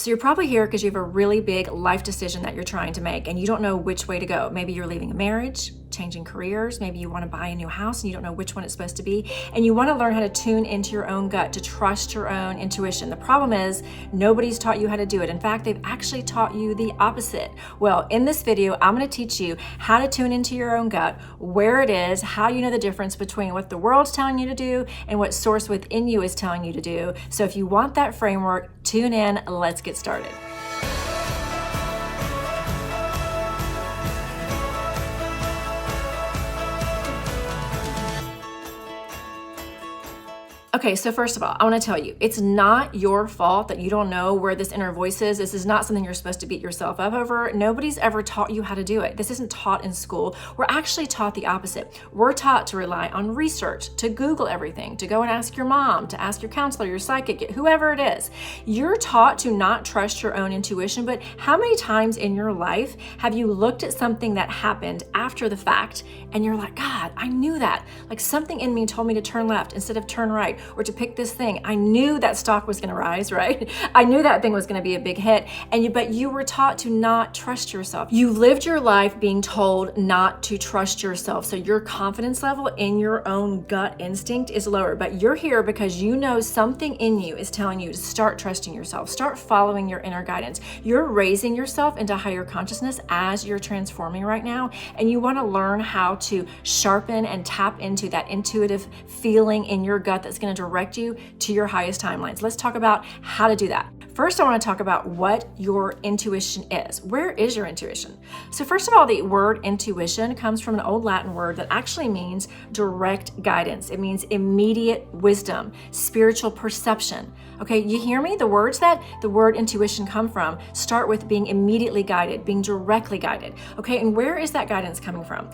So you're probably here because you have a really big life decision that you're trying to make and you don't know which way to go. Maybe you're leaving a marriage, changing careers. Maybe you want to buy a new house and you don't know which one it's supposed to be. And you want to learn how to tune into your own gut, to trust your own intuition. The problem is nobody's taught you how to do it. In fact, they've actually taught you the opposite. Well, in this video, I'm going to teach you how to tune into your own gut, where it is, how you know the difference between what the world's telling you to do and what source within you is telling you to do. So if you want that framework, tune in. Let's get started. Okay, so first of all, I want to tell you, it's not your fault that you don't know where this inner voice is. This is not something you're supposed to beat yourself up over. Nobody's ever taught you how to do it. This isn't taught in school. We're actually taught the opposite. We're taught to rely on research, to Google everything, to go and ask your mom, to ask your counselor, your psychic, whoever it is. You're taught to not trust your own intuition, but how many times in your life have you looked at something that happened after the fact and you're like, God, I knew that. Like something in me told me to turn left instead of turn right, or to pick this thing. I knew that stock was going to rise, right? I knew that thing was going to be a big hit. But you were taught to not trust yourself. You lived your life being told not to trust yourself. So your confidence level in your own gut instinct is lower, but you're here because you know something in you is telling you to start trusting yourself, start following your inner guidance. You're raising yourself into higher consciousness as you're transforming right now. And you want to learn how to sharpen and tap into that intuitive feeling in your gut that's going to direct you to your highest timelines. Let's talk about how to do that. First, I want to talk about what your intuition is. Where is your intuition? So first of all, the word intuition comes from an old Latin word that actually means direct guidance. It means immediate wisdom, spiritual perception. Okay, you hear me? The words that the word intuition come from start with being immediately guided, being directly guided. Okay, and where is that guidance coming from?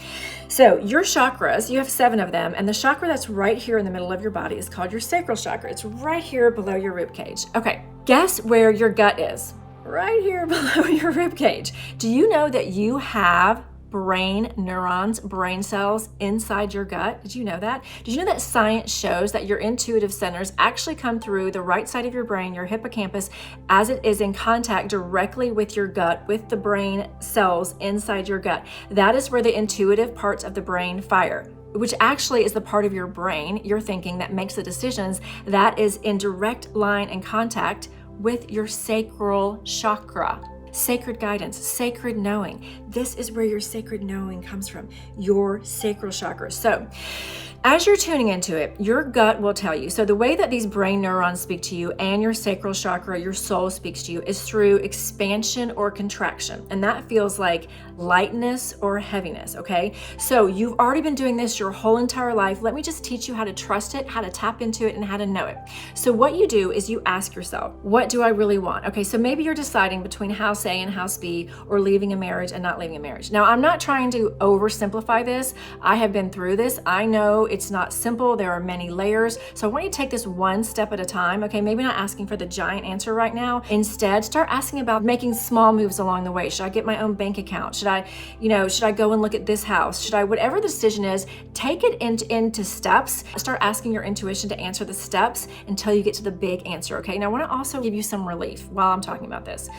So your chakras, you have 7 of them, and the chakra that's right here in the middle of your body is called your sacral chakra. It's right here below your rib cage. Okay, guess where your gut is? Right here below your rib cage. Do you know that you have brain neurons, brain cells inside your gut? Did you know that? Did you know that science shows that your intuitive centers actually come through the right side of your brain, your hippocampus, as it is in contact directly with your gut, with the brain cells inside your gut? That is where the intuitive parts of the brain fire, which actually is the part of your brain, your thinking, that makes the decisions, that is in direct line and contact with your sacral chakra. Sacred guidance, sacred knowing. This is where your sacred knowing comes from, your sacral chakra. So as you're tuning into it, your gut will tell you. So the way that these brain neurons speak to you and your sacral chakra, your soul speaks to you, is through expansion or contraction. And that feels like lightness or heaviness, okay? So you've already been doing this your whole entire life. Let me just teach you how to trust it, how to tap into it, and how to know it. So what you do is you ask yourself, what do I really want? Okay, so maybe you're deciding between house A and house B, or leaving a marriage and not leaving a marriage. Now, I'm not trying to oversimplify this. I have been through this. I know it's not simple. There are many layers. So I want you to take this one step at a time. Okay, maybe not asking for the giant answer right now. Instead, start asking about making small moves along the way. Should I get my own bank account? Should I go and look at this house? Should I, whatever the decision is, take it into steps. Start asking your intuition to answer the steps until you get to the big answer. Okay, now I want to also give you some relief while I'm talking about this.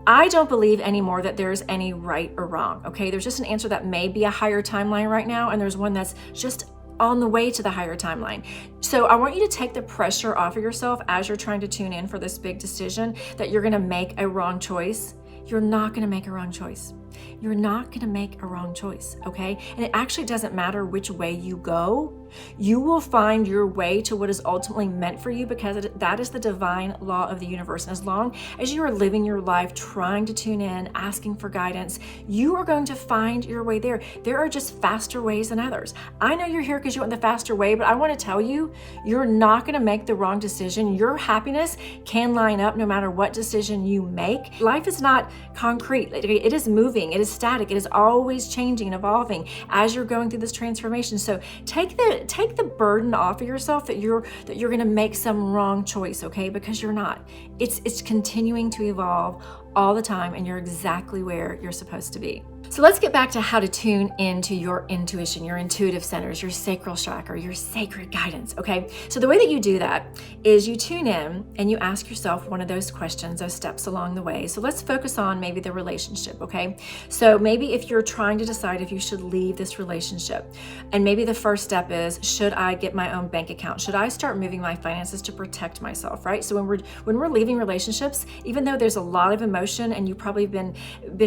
I don't believe anymore that there's any right or wrong, okay? There's just an answer that may be a higher timeline right now, and there's one that's just on the way to the higher timeline. So I want you to take the pressure off of yourself as you're trying to tune in for this big decision that you're gonna make a wrong choice. You're not gonna make a wrong choice. You're not gonna make a wrong choice, okay? And it actually doesn't matter which way you go. You will find your way to what is ultimately meant for you, because that is the divine law of the universe. And as long as you are living your life trying to tune in, asking for guidance, you are going to find your way there. There are just faster ways than others. I know you're here because you want the faster way, but I want to tell you, you're not going to make the wrong decision. Your happiness can line up no matter what decision you make. Life is not concrete. It is moving. It is static. It is always changing and evolving as you're going through this transformation. So take the burden off of yourself that you're going to make some wrong choice, okay? Because you're not. It's continuing to evolve all the time, and you're exactly where you're supposed to be. So let's get back to how to tune into your intuition, your intuitive centers, your sacral chakra, your sacred guidance, okay? So the way that you do that is you tune in and you ask yourself one of those questions, those steps along the way. So let's focus on maybe the relationship, okay? So maybe if you're trying to decide if you should leave this relationship, and maybe the first step is, should I get my own bank account? Should I start moving my finances to protect myself, right? So when we're leaving relationships, even though there's a lot of emotion and you've probably been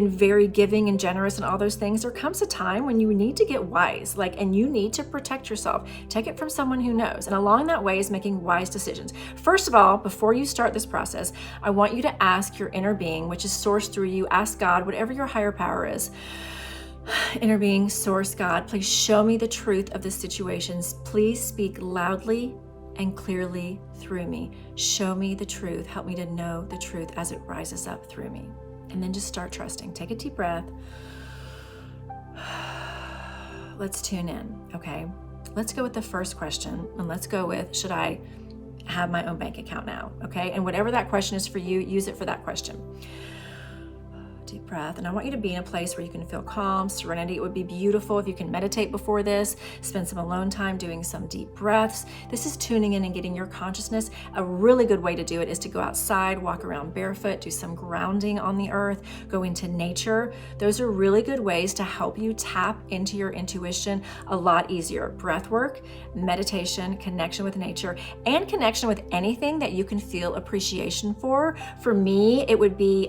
very giving and generous and all those things, there comes a time when you need to get wise, and you need to protect yourself. Take it from someone who knows. And along that way is making wise decisions. First of all, before you start this process, I want you to ask your inner being, which is sourced through you, ask God, whatever your higher power is. Inner being, source, God, please show me the truth of the situations. Please speak loudly and clearly through me. Show me the truth. Help me to know the truth as it rises up through me. And then just start trusting. Take a deep breath. Let's tune in, okay? Let's go with the first question, and let's go with, should I have my own bank account now, okay? And whatever that question is for you, use it for that question. Deep breath. And I want you to be in a place where you can feel calm, serenity. It would be beautiful if you can meditate before this, spend some alone time doing some deep breaths. This is tuning in and getting your consciousness. A really good way to do it is to go outside, walk around barefoot, do some grounding on the earth, go into nature. Those are really good ways to help you tap into your intuition a lot easier. Breath work, meditation, connection with nature, and connection with anything that you can feel appreciation for. For me, it would be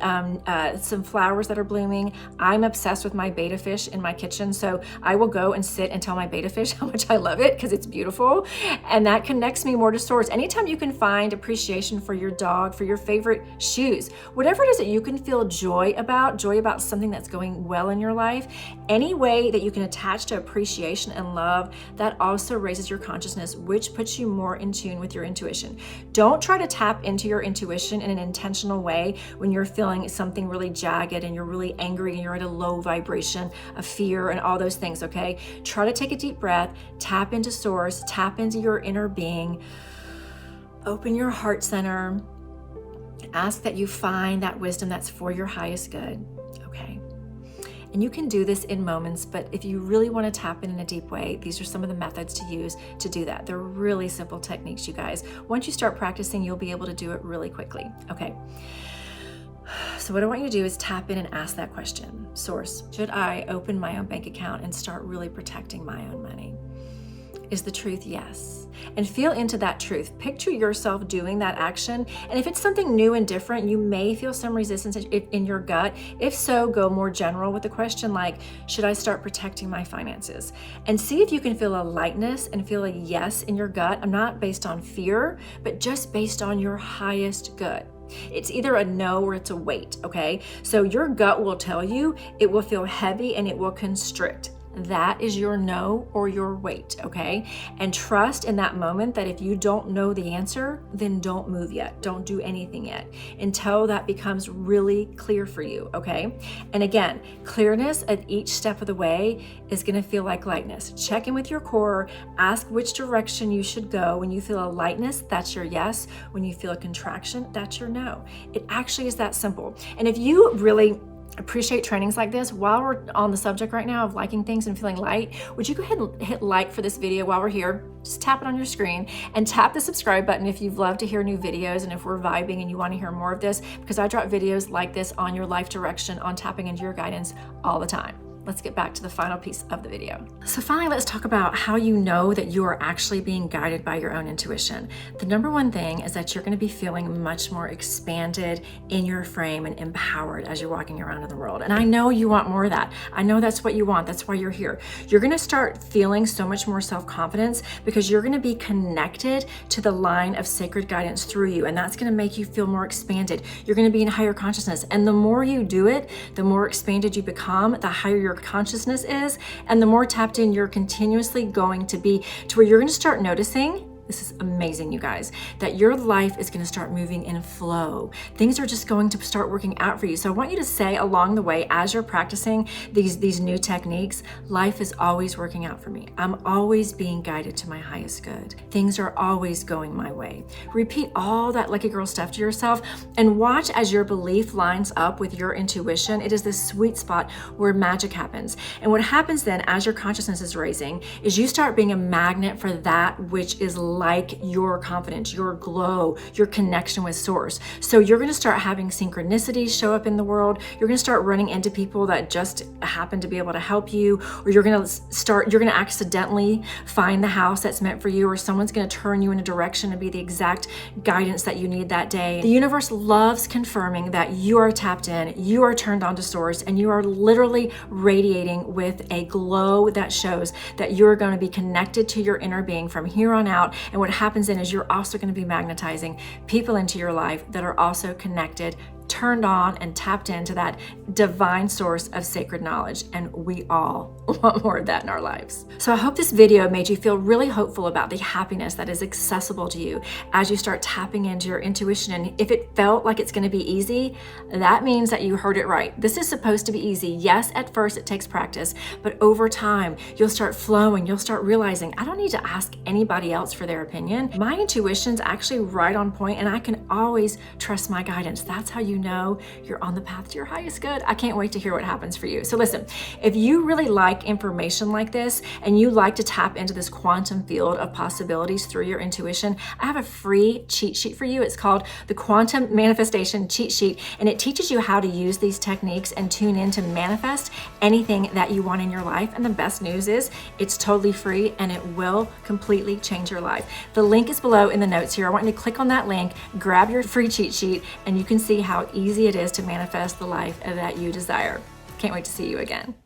some flowers that are blooming. I'm obsessed with my betta fish in my kitchen, so I will go and sit and tell my betta fish how much I love it because it's beautiful, and that connects me more to source. Anytime you can find appreciation for your dog, for your favorite shoes, whatever it is that you can feel joy about something that's going well in your life, any way that you can attach to appreciation and love, that also raises your consciousness, which puts you more in tune with your intuition. Don't try to tap into your intuition in an intentional way when you're feeling something really jagged and you're really angry and you're at a low vibration of fear and all those things, okay? Try to take a deep breath, tap into source, tap into your inner being, open your heart center, ask that you find that wisdom that's for your highest good, okay? And you can do this in moments, but if you really want to tap in a deep way, these are some of the methods to use to do that. They're really simple techniques, you guys. Once you start practicing, you'll be able to do it really quickly, okay? So what I want you to do is tap in and ask that question. Source, should I open my own bank account and start really protecting my own money? Is the truth yes? And feel into that truth. Picture yourself doing that action. And if it's something new and different, you may feel some resistance in your gut. If so, go more general with the question like, should I start protecting my finances? And see if you can feel a lightness and feel a yes in your gut. I'm not based on fear, but just based on your highest good. It's either a no or it's a wait, okay? So your gut will tell you, it will feel heavy and it will constrict. That is your no or your wait, okay? And trust in that moment that if you don't know the answer, then don't move yet. Don't do anything yet until that becomes really clear for you, okay? And again, clearness at each step of the way is gonna feel like lightness. Check in with your core, ask which direction you should go. When you feel a lightness, that's your yes. When you feel a contraction, that's your no. It actually is that simple. And if you really appreciate trainings like this, while we're on the subject right now of liking things and feeling light, would you go ahead and hit like for this video while we're here? Just tap it on your screen and tap the subscribe button if you've loved to hear new videos and if we're vibing and you want to hear more of this, because I drop videos like this on your life direction, on tapping into your guidance all the time. Let's get back to the final piece of the video. So finally, let's talk about how you know that you are actually being guided by your own intuition. The number one thing is that you're gonna be feeling much more expanded in your frame and empowered as you're walking around in the world. And I know you want more of that. I know that's what you want. That's why you're here. You're gonna start feeling so much more self-confidence because you're gonna be connected to the line of sacred guidance through you. And that's gonna make you feel more expanded. You're gonna be in higher consciousness. And the more you do it, the more expanded you become, the higher your consciousness is, and the more tapped in you're continuously going to be, to where you're going to start noticing this is amazing, you guys, that your life is going to start moving in flow. Things are just going to start working out for you. So I want you to say along the way, as you're practicing these new techniques, life is always working out for me. I'm always being guided to my highest good. Things are always going my way. Repeat all that lucky girl stuff to yourself and watch as your belief lines up with your intuition. It is this sweet spot where magic happens. And what happens then as your consciousness is raising is you start being a magnet for that which is like your confidence, your glow, your connection with source. So you're going to start having synchronicities show up in the world. You're going to start running into people that just happen to be able to help you, or you're going to accidentally find the house that's meant for you, or someone's going to turn you in a direction to be the exact guidance that you need that day. The universe loves confirming that you are tapped in, you are turned on to source, and you are literally radiating with a glow that shows that you're going to be connected to your inner being from here on out. And what happens then is you're also going to be magnetizing people into your life that are also connected, turned on, and tapped into that divine source of sacred knowledge. And we all want more of that in our lives. So I hope this video made you feel really hopeful about the happiness that is accessible to you as you start tapping into your intuition. And if it felt like it's going to be easy, that means that you heard it right. This is supposed to be easy. Yes, at first it takes practice, but over time you'll start flowing. You'll start realizing, I don't need to ask anybody else for their opinion. My intuition's actually right on point, and I can always trust my guidance. That's how you know you're on the path to your highest good. I can't wait to hear what happens for you. So listen, if you really like information like this and you like to tap into this quantum field of possibilities through your intuition, I have a free cheat sheet for you. It's called the Quantum Manifestation Cheat Sheet, and it teaches you how to use these techniques and tune in to manifest anything that you want in your life. And the best news is it's totally free and it will completely change your life. The link is below in the notes here. I want you to click on that link, grab your free cheat sheet, and you can see how easy it is to manifest the life that you desire. Can't wait to see you again.